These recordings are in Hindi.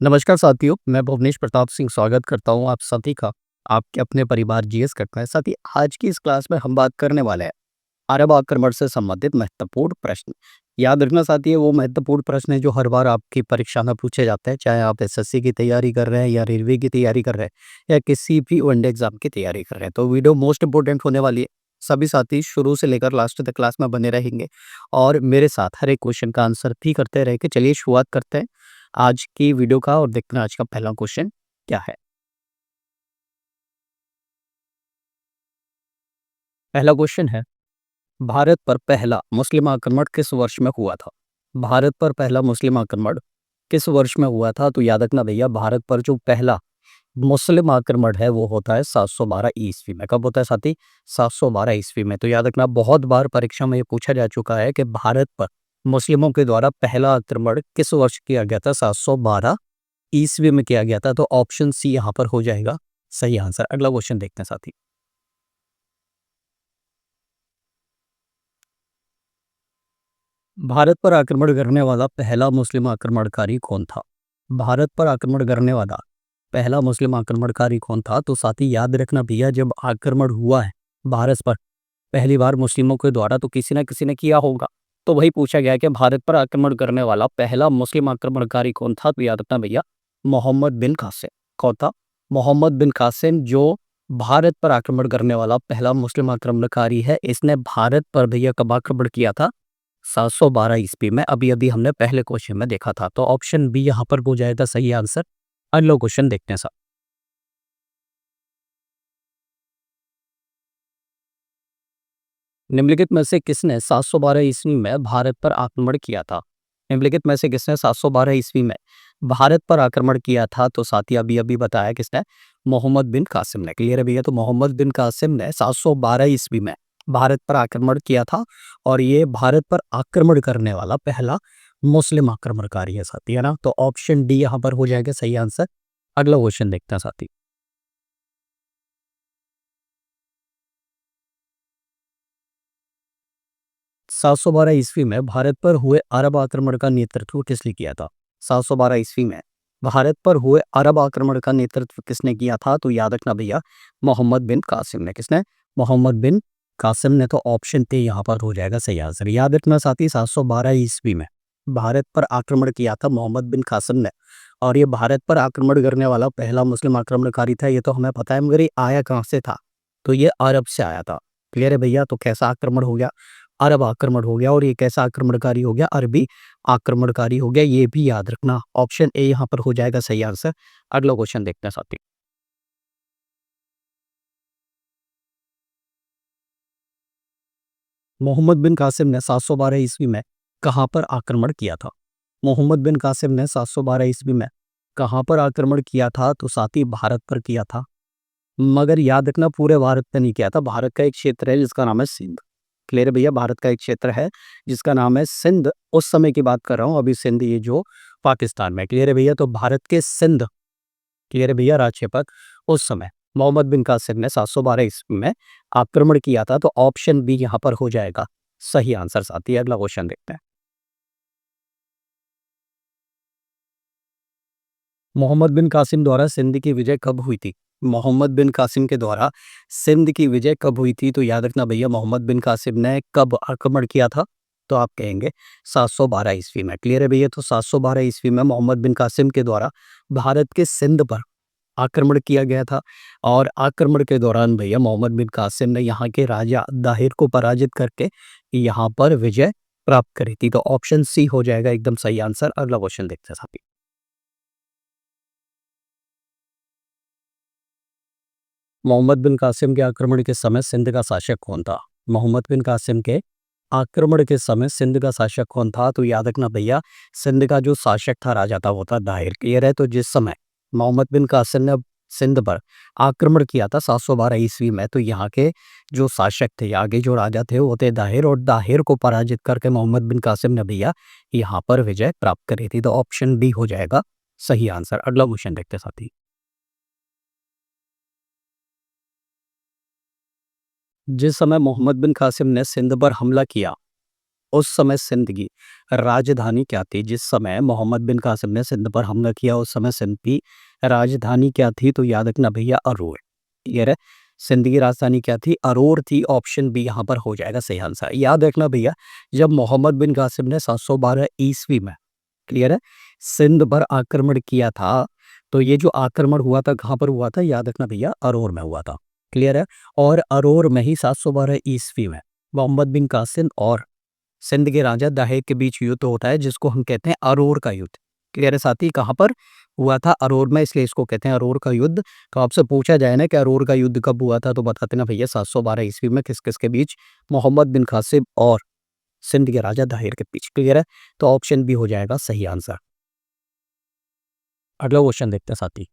नमस्कार साथियों, मैं भुवनेश प्रताप सिंह स्वागत करता हूँ आप सभी का आपके अपने परिवार जीएस कक्षा में। साथ ही आज की इस क्लास में हम बात करने वाले हैं अरब आक्रमण से संबंधित महत्वपूर्ण प्रश्न। याद रखना साथियों, वो महत्वपूर्ण प्रश्न है जो हर बार आपकी परीक्षा में पूछे जाते हैं, चाहे आप एसएससी की तैयारी कर रहे हैं या रेलवे की तैयारी कर रहे हैं या किसी भी वनडे एग्जाम की तैयारी कर रहे हैं। तो वीडियो मोस्ट इंपोर्टेंट होने वाली है। सभी साथी शुरू से लेकर लास्ट तक क्लास में बने रहेंगे और मेरे साथ हर एक क्वेश्चन का आंसर भी करते रहेंगे। चलिए शुरुआत करते हैं आज की वीडियो का और देखते हैं आज का पहला क्वेश्चन क्या है। पहला क्वेश्चन है, भारत पर पहला मुस्लिम आक्रमण किस वर्ष में हुआ था? भारत पर पहला मुस्लिम आक्रमण किस वर्ष में हुआ था? तो याद रखना भैया, भारत पर जो पहला मुस्लिम आक्रमण है वो होता है 712 ईस्वी में। कब होता है साथी? 712 ईस्वी में। तो याद रखना, बहुत बार परीक्षा में ये पूछा जा चुका है कि भारत पर मुस्लिमों के द्वारा पहला आक्रमण किस वर्ष किया गया था? 712 ईस्वी में किया गया था। तो ऑप्शन सी यहाँ पर हो जाएगा सही आंसर। अगला क्वेश्चन देखते हैं साथी। भारत पर आक्रमण करने वाला पहला मुस्लिम आक्रमणकारी कौन था? भारत पर आक्रमण करने वाला पहला मुस्लिम आक्रमणकारी कौन था? तो साथी याद रखना भैया, जब आक्रमण हुआ है भारत पर पहली बार मुस्लिमों के द्वारा, तो किसी न किसी ने किया होगा। तो वही पूछा गया कि भारत पर आक्रमण करने वाला पहला मुस्लिम आक्रमणकारी कौन था? तो याद रखना भैया, मोहम्मद बिन कासिम। कौन था? मोहम्मद बिन कासिम, जो भारत पर आक्रमण करने वाला पहला मुस्लिम आक्रमणकारी है। इसने भारत पर भैया कब आक्रमण किया था? 712 ईस्वी में। अभी अभी हमने पहले क्वेश्चन में देखा था। तो ऑप्शन बी यहाँ पर हो जाएगा सही आंसर। अगला क्वेश्चन देखते हैं साहब। निम्नलिखित में से किसने 712 ईस्वी में भारत पर आक्रमण किया था? निम्नलिखित में से किसने 712 ईस्वी में भारत पर आक्रमण किया था? तो साथी अभी अभी बताया किसने? मोहम्मद बिन कासिम ने। क्लियर है भैया? तो मोहम्मद बिन कासिम ने 712 ईस्वी में भारत पर आक्रमण किया था और ये भारत पर आक्रमण करने वाला पहला मुस्लिम आक्रमणकारी है साथी, है ना? तो ऑप्शन डी यहाँ पर हो जाएगा सही आंसर। अगला क्वेश्चन देखते हैं साथी। सात सौ बारह ईस्वी में भारत पर हुए अरब आक्रमण का नेतृत्व किसने किया था? 712 ईस्वी में भारत पर हुए अरब आक्रमण का नेतृत्व किसने किया था? तो याद रखना भैया, मोहम्मद बिन कासिम ने। किसने? मोहम्मद बिन कासिम ने। तो ऑप्शन ए यहाँ पर हो जाएगा सही आंसर। याद रखना साथी, 712 ईस्वी में भारत पर आक्रमण किया था मोहम्मद बिन कासिम ने और ये भारत पर आक्रमण करने वाला पहला मुस्लिम आक्रमणकारी था। ये तो हमें पता है, मगर ये आया कहाँ से था? तो ये अरब से आया था। क्लियर है भैया? तो कैसा आक्रमण हो गया? अरब आक्रमण हो गया। और ये कैसा आक्रमणकारी हो गया? अरबी आक्रमणकारी हो गया। ये भी याद रखना, ऑप्शन ए यहाँ पर हो जाएगा सही आंसर। अगला क्वेश्चन देखते हैं साथी। मोहम्मद बिन कासिम ने 712 ईस्वी में कहाँ पर आक्रमण किया था? मोहम्मद बिन कासिम ने 712 ईस्वी में कहाँ पर आक्रमण किया था? तो साथी भारत पर किया था। मगर याद रखना, पूरे भारत पे नहीं किया था। भारत का एक क्षेत्र है जिसका नाम है सिंध। क्लियर है भैया? भारत का एक क्षेत्र है जिसका नाम है सिंध। उस समय की बात कर रहा हूँ, अभी सिंध ये जो पाकिस्तान में। क्लियर है भैया? तो भारत के सिंध, क्लियर है भैया, राज्य पर उस समय मोहम्मद बिन कासिम ने 712 ईस्वी में आक्रमण किया था। तो ऑप्शन बी यहाँ पर हो जाएगा सही आंसर साथी। अगला क्वेश्चन देखते हैं। मोहम्मद बिन कासिम द्वारा सिंध की विजय कब हुई थी? मोहम्मद बिन कासिम के द्वारा सिंध की विजय कब हुई थी? तो याद रखना भैया, मोहम्मद बिन कासिम ने कब आक्रमण किया था? तो आप कहेंगे 712 ईस्वी में। क्लियर है भैया? तो 712 ईस्वी में मोहम्मद बिन कासिम के द्वारा भारत के सिंध पर आक्रमण किया गया था। और आक्रमण के दौरान भैया मोहम्मद बिन कासिम ने यहाँ के राजा दाहिर को पराजित करके यहाँ पर विजय प्राप्त करी थी। तो ऑप्शन सी हो जाएगा एकदम सही आंसर। अगला क्वेश्चन देखते हैं साथी। मोहम्मद बिन कासिम के आक्रमण के समय सिंध का शासक कौन था? मोहम्मद बिन कासिम के आक्रमण के समय सिंध का शासक कौन था? तो याद रखना भैया, सिंध का जो शासक था, राजा था, वो था दाहिर। क्लियर है? तो जिस समय मोहम्मद बिन कासिम ने सिंध पर आक्रमण किया था 712 ईस्वी में, तो यहाँ के जो शासक थे, आगे जो राजा थे, वो थे दाहिर। और दाहिर को पराजित करके मोहम्मद बिन कासिम ने भैया यहाँ पर विजय प्राप्त करी थी। तो ऑप्शन डी हो जाएगा सही आंसर। अगला क्वेश्चन देखते हैं साथी। जिस समय मोहम्मद बिन कासिम ने सिंध पर हमला किया, उस समय सिंध की राजधानी क्या थी? जिस समय मोहम्मद बिन कासिम ने सिंध पर हमला किया उस समय सिंध की राजधानी क्या थी? तो याद रखना भैया अरोर। क्लियर है? सिंध की राजधानी क्या थी? अरोर थी। ऑप्शन बी यहाँ पर हो जाएगा सही आंसर। याद रखना भैया, जब मोहम्मद बिन कासिम ने 712 ईस्वी में, क्लियर है, सिंध पर आक्रमण किया था, तो ये जो आक्रमण हुआ था कहाँ पर हुआ था? याद रखना भैया अरोर में हुआ था। क्लियर है? और अरोर में ही 712 ईस्वी में मोहम्मद बिन कासिम और सिंध के राजा दाहिर के बीच युद्ध होता है जिसको हम कहते हैं अरोर का युद्ध। क्लियर है साथी? कहाँ पर हुआ था? अरोर में, इसलिए इसको कहते हैं अरोर का युद्ध। तो आपसे पूछा जाए ना कि अरोर का युद्ध कब हुआ था, तो बता देना भैया 712 ईस्वी में। किस किस के बीच? मोहम्मद बिन कासिम और सिंध के राजा दाहिर के बीच। क्लियर है? तो ऑप्शन बी हो जाएगा सही आंसर। अगला क्वेश्चन देखते हैं साथी।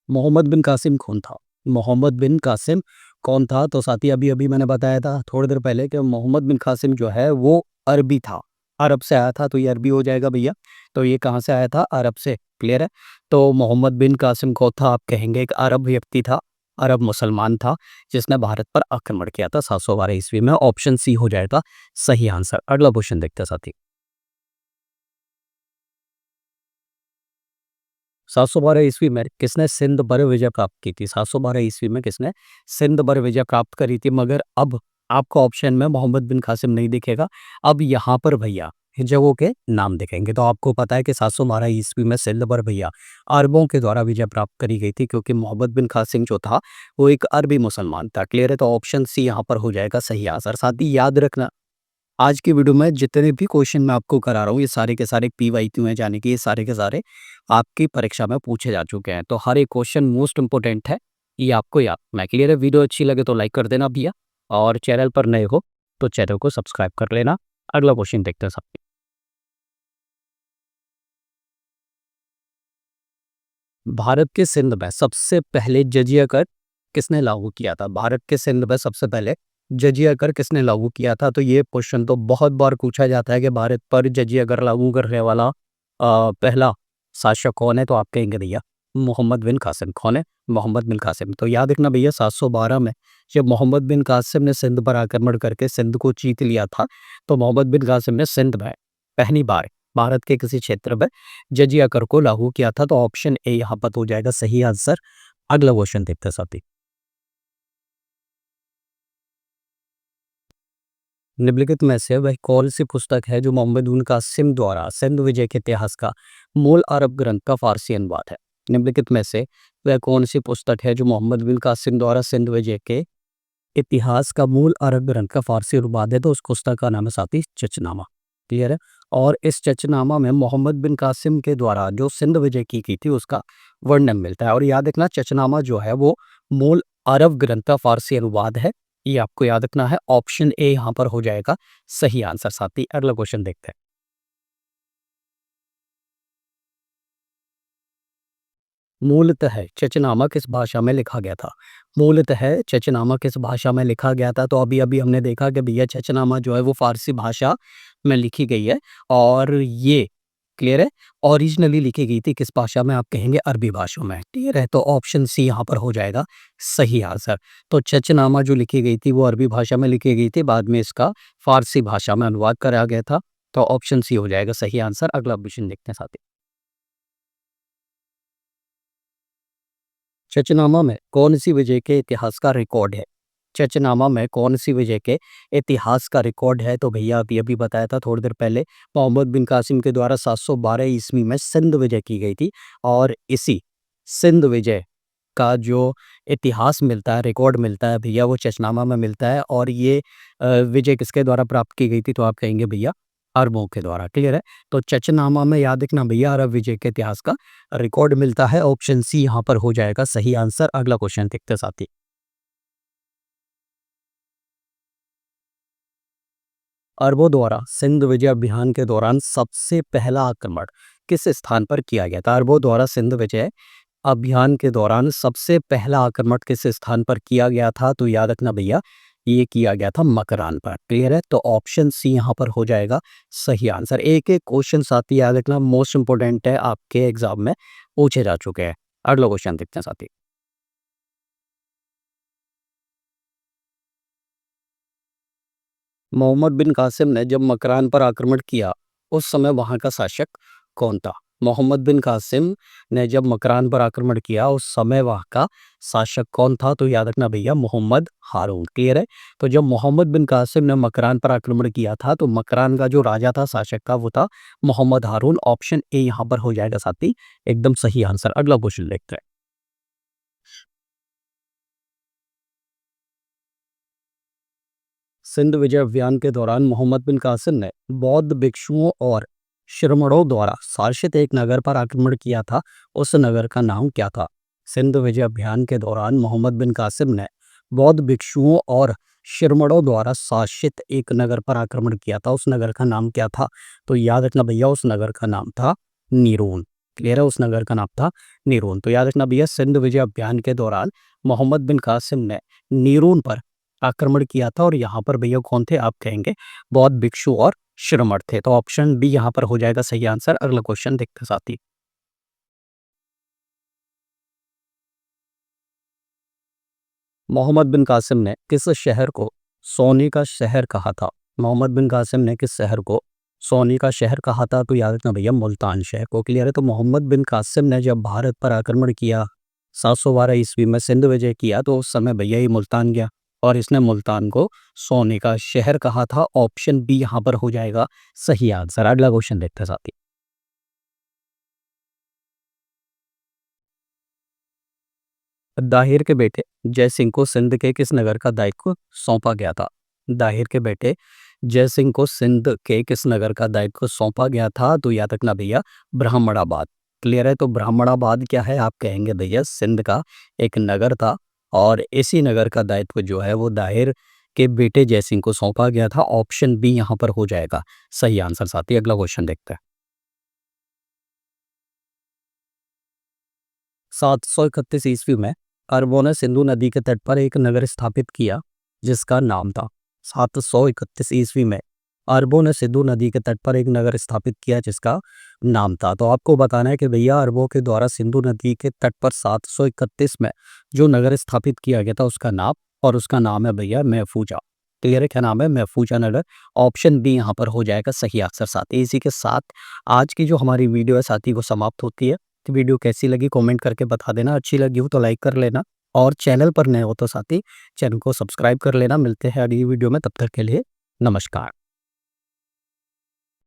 मोहम्मद बिन कासिम कौन था? मोहम्मद बिन कासिम कौन था? तो साथी अभी अभी मैंने बताया था थोड़ी देर पहले कि मोहम्मद बिन कासिम जो है वो अरबी था, अरब से आया था, तो ये अरबी हो जाएगा भैया। तो ये कहाँ से आया था? अरब से। क्लियर है? तो मोहम्मद बिन कासिम कौन था? आप कहेंगे एक अरब व्यक्ति था, अरब मुसलमान था, जिसने भारत पर आक्रमण किया था 712 ईस्वी में। ऑप्शन सी हो जाएगा सही आंसर। अगला क्वेश्चन देखते हैं साथी। 712 ईस्वी में किसने सिंध पर विजय प्राप्त की थी? 712 ईस्वी में किसने सिंध पर विजय प्राप्त करी थी? मगर अब आपको ऑप्शन में मोहम्मद बिन कासिम नहीं दिखेगा। अब यहाँ पर भैया जगहों के नाम दिखेंगे। तो आपको पता है कि 712 ईस्वी में सिंध पर भैया अरबों के द्वारा विजय प्राप्त करी गई थी, क्योंकि मोहम्मद बिन कासिम जो था वो एक अरबी मुसलमान था। क्लियर है? तो ऑप्शन सी यहाँ पर हो जाएगा सही आंसर। साथ ही याद रखना, आज की वीडियो में जितने भी क्वेश्चन मैं आपको करा रहा हूँ ये सारे के सारे पीवाईक्यू हैं, यानी कि ये सारे के सारे आपकी परीक्षा में पूछे जा चुके हैं। तो हर एक क्वेश्चन मोस्ट इंपोर्टेंट है, ये आपको याद रखना है। क्लियर है? वीडियो अच्छी लगे तो लाइक कर देना भैया, और चैनल पर नए हो तो चैनल को सब्सक्राइब कर लेना। अगला क्वेश्चन देखते हैं साहब। भारत के सिंध में सबसे पहले जजिया कर किसने लागू किया था? भारत के सिंध में सबसे पहले जजिया कर किसने लागू किया था? तो ये क्वेश्चन तो बहुत बार पूछा जाता है कि भारत पर जजिया कर लागू करने वाला पहला शासक कौन है? तो आप कहेंगे भैया मोहम्मद बिन कासिम। कौन है? मोहम्मद बिन कासिम। तो याद रखना भैया 712 में जब मोहम्मद बिन कासिम ने सिंध पर आक्रमण करके सिंध को जीत लिया था, तो मोहम्मद बिन कासिम ने सिंध में पहली बार भारत के किसी क्षेत्र में जजिया कर को लागू किया था। तो ऑप्शन ए यहाँ पर हो जाएगा सही आंसर। अगला क्वेश्चन देखते हैं साथी। निम्नलिखित में से वह कौन सी पुस्तक है जो मोहम्मद बिन कासिम द्वारा सिंध विजय के इतिहास का मूल अरब ग्रंथ का फारसी अनुवाद है? निम्नलिखित में से वह कौन सी पुस्तक है जो मोहम्मद बिन कासिम द्वारा सिंध विजय के इतिहास का मूल अरब ग्रंथ का फारसी अनुवाद है? तो उस पुस्तक का नाम है साथी चचनामा। क्लियर है? और इस चचनामा में मोहम्मद बिन कासिम के द्वारा जो सिंध विजय की गई थी उसका वर्णन मिलता है। और याद रखना चचनामा जो है वो मूल अरब ग्रंथ का फारसी अनुवाद है, ये आपको याद रखना है। ऑप्शन ए यहाँ पर हो जाएगा सही आंसर। साथी अगला क्वेश्चन देखते हैं। मूलतः चचनामा किस भाषा में लिखा गया था? मूलतः चचनामा किस भाषा में लिखा गया था? तो अभी अभी हमने देखा कि भैया चचनामा जो है वो फारसी भाषा में लिखी गई है, और ये क्लियर है ओरिजिनली लिखी गई थी किस भाषा में? आप कहेंगे अरबी भाषा में। क्लियर है? तो ऑप्शन सी यहाँ पर हो जाएगा सही आंसर। तो चचनामा जो लिखी गई थी वो अरबी भाषा में लिखी गई थी, बाद में इसका फारसी भाषा में अनुवाद करा गया था। तो ऑप्शन सी हो जाएगा सही आंसर। अगला क्वेश्चन देखते हैं साथी। चचनामा में कौन सी विजय के इतिहास का रिकॉर्ड है? चचनामा में कौन सी विजय के इतिहास का रिकॉर्ड है? तो भैया अभी अभी बताया था थोड़ी देर पहले, मोहम्मद बिन कासिम के द्वारा 712 ईस्वी में सिंध विजय की गई थी। और इसी सिंध विजय का जो इतिहास मिलता है, रिकॉर्ड मिलता है भैया, वो चचनामा में मिलता है। और ये विजय किसके द्वारा प्राप्त की गई थी? तो आप कहेंगे भैया अरबों के द्वारा। क्लियर है? तो चचनामा में याद रखना भैया अरब विजय के इतिहास का रिकॉर्ड मिलता है। ऑप्शन सी यहाँ पर हो जाएगा सही आंसर। अगला क्वेश्चन देखते हैं साथी। अरबों द्वारा सिंध विजय अभियान के दौरान सबसे पहला आक्रमण किस स्थान पर किया गया था? अरबों द्वारा सिंध विजय अभियान के दौरान सबसे पहला आक्रमण किस स्थान पर किया गया था? तो याद रखना भैया ये किया गया था मकरान पर। क्लियर है? तो ऑप्शन सी यहाँ पर हो जाएगा सही आंसर। एक एक क्वेश्चन साथी याद रखना मोस्ट इंपोर्टेंट है, आपके एग्जाम में पूछे जा चुके हैं। अगला क्वेश्चन देखते हैं साथी। मोहम्मद बिन कासिम ने जब मकरान पर आक्रमण किया उस समय वहां का शासक कौन था? मोहम्मद बिन कासिम ने जब मकरान पर आक्रमण किया उस समय वहां का शासक कौन था? तो याद रखना भैया, मोहम्मद हारून। क्लियर है? तो जब मोहम्मद बिन कासिम ने मकरान पर आक्रमण किया था तो मकरान का जो राजा था, शासक था, वो था मोहम्मद हारून। ऑप्शन ए यहाँ पर हो जाएगा साथी एकदम सही आंसर। अगला क्वेश्चन देखते हैं। सिंध विजय अभियान के दौरान मोहम्मद बिन कासिम ने बौद्ध भिक्षुओं और श्रमणों द्वारा शासित एक नगर पर आक्रमण किया था। उस नगर का नाम क्या था? सिंध विजय अभियान के दौरान मोहम्मद बिन कासिम ने बौद्ध भिक्षुओं और श्रमणों द्वारा शासित एक नगर पर आक्रमण किया था। उस नगर का नाम क्या था? तो याद रखना भैया, उस नगर का नाम था नीरोन। क्लियर है? उस नगर का नाम था नीरोन। तो याद रखना भैया, सिंध विजय अभियान के दौरान मोहम्मद बिन कासिम ने नीरोन पर आक्रमण किया था और यहाँ पर भैया कौन थे? आप कहेंगे बौद्ध भिक्षु और श्रमण थे। तो ऑप्शन बी यहाँ पर हो जाएगा सही आंसर। अगला क्वेश्चन देखते हैं साथी। मोहम्मद बिन कासिम ने किस शहर को सोने का शहर कहा था? मोहम्मद बिन कासिम ने किस शहर को सोने का शहर कहा था? तो याद रखना भैया, मुल्तान शहर को। क्लियर है? तो मोहम्मद बिन कासिम ने जब भारत पर आक्रमण किया 712 ईस्वी में सिंध विजय किया तो उस समय भैया ये मुल्तान गया और इसने मुल्तान को सोने का शहर कहा था। ऑप्शन बी यहाँ पर हो जाएगा सही आंसर। अगला क्वेश्चन देखते हैं साथी। दाहिर के बेटे जय सिंह को सिंध के किस नगर का दायित्व सौंपा गया था? दाहिर के बेटे जय सिंह को सिंध के किस नगर का दायित्व सौंपा गया था? तो याद रखना भैया, ब्राह्मणाबाद। क्लियर है? तो ब्राह्मणाबाद क्या है? आप कहेंगे भैया सिंध का एक नगर था और इसी नगर का दायित्व जो है वो दाहिर के बेटे जय सिंह को सौंपा गया था। ऑप्शन बी यहाँ पर हो जाएगा सही आंसर साथी। अगला क्वेश्चन देखते हैं। 731 ईस्वी में अरबों ने सिंधु नदी के तट पर एक नगर स्थापित किया जिसका नाम था। 731 ईस्वी में अरबों ने सिंधु नदी के तट पर एक नगर स्थापित किया जिसका नाम था। तो आपको बताना है कि भैया अरबों के द्वारा सिंधु नदी के तट पर 731 में जो नगर स्थापित किया गया था उसका नाम, और उसका नाम है भैया महफूजा। क्लियर है? क्या नाम है? महफूजा नगर। ऑप्शन बी यहाँ पर हो जाएगा सही आंसर साथी। इसी के साथ आज की जो हमारी वीडियो है साथी वो समाप्त होती है। तो वीडियो कैसी लगी कमेंट करके बता देना। अच्छी लगी हो तो लाइक कर लेना और चैनल पर नए हो तो साथी चैनल को सब्सक्राइब कर लेना। मिलते हैं अगली वीडियो में, तब तक के लिए नमस्कार।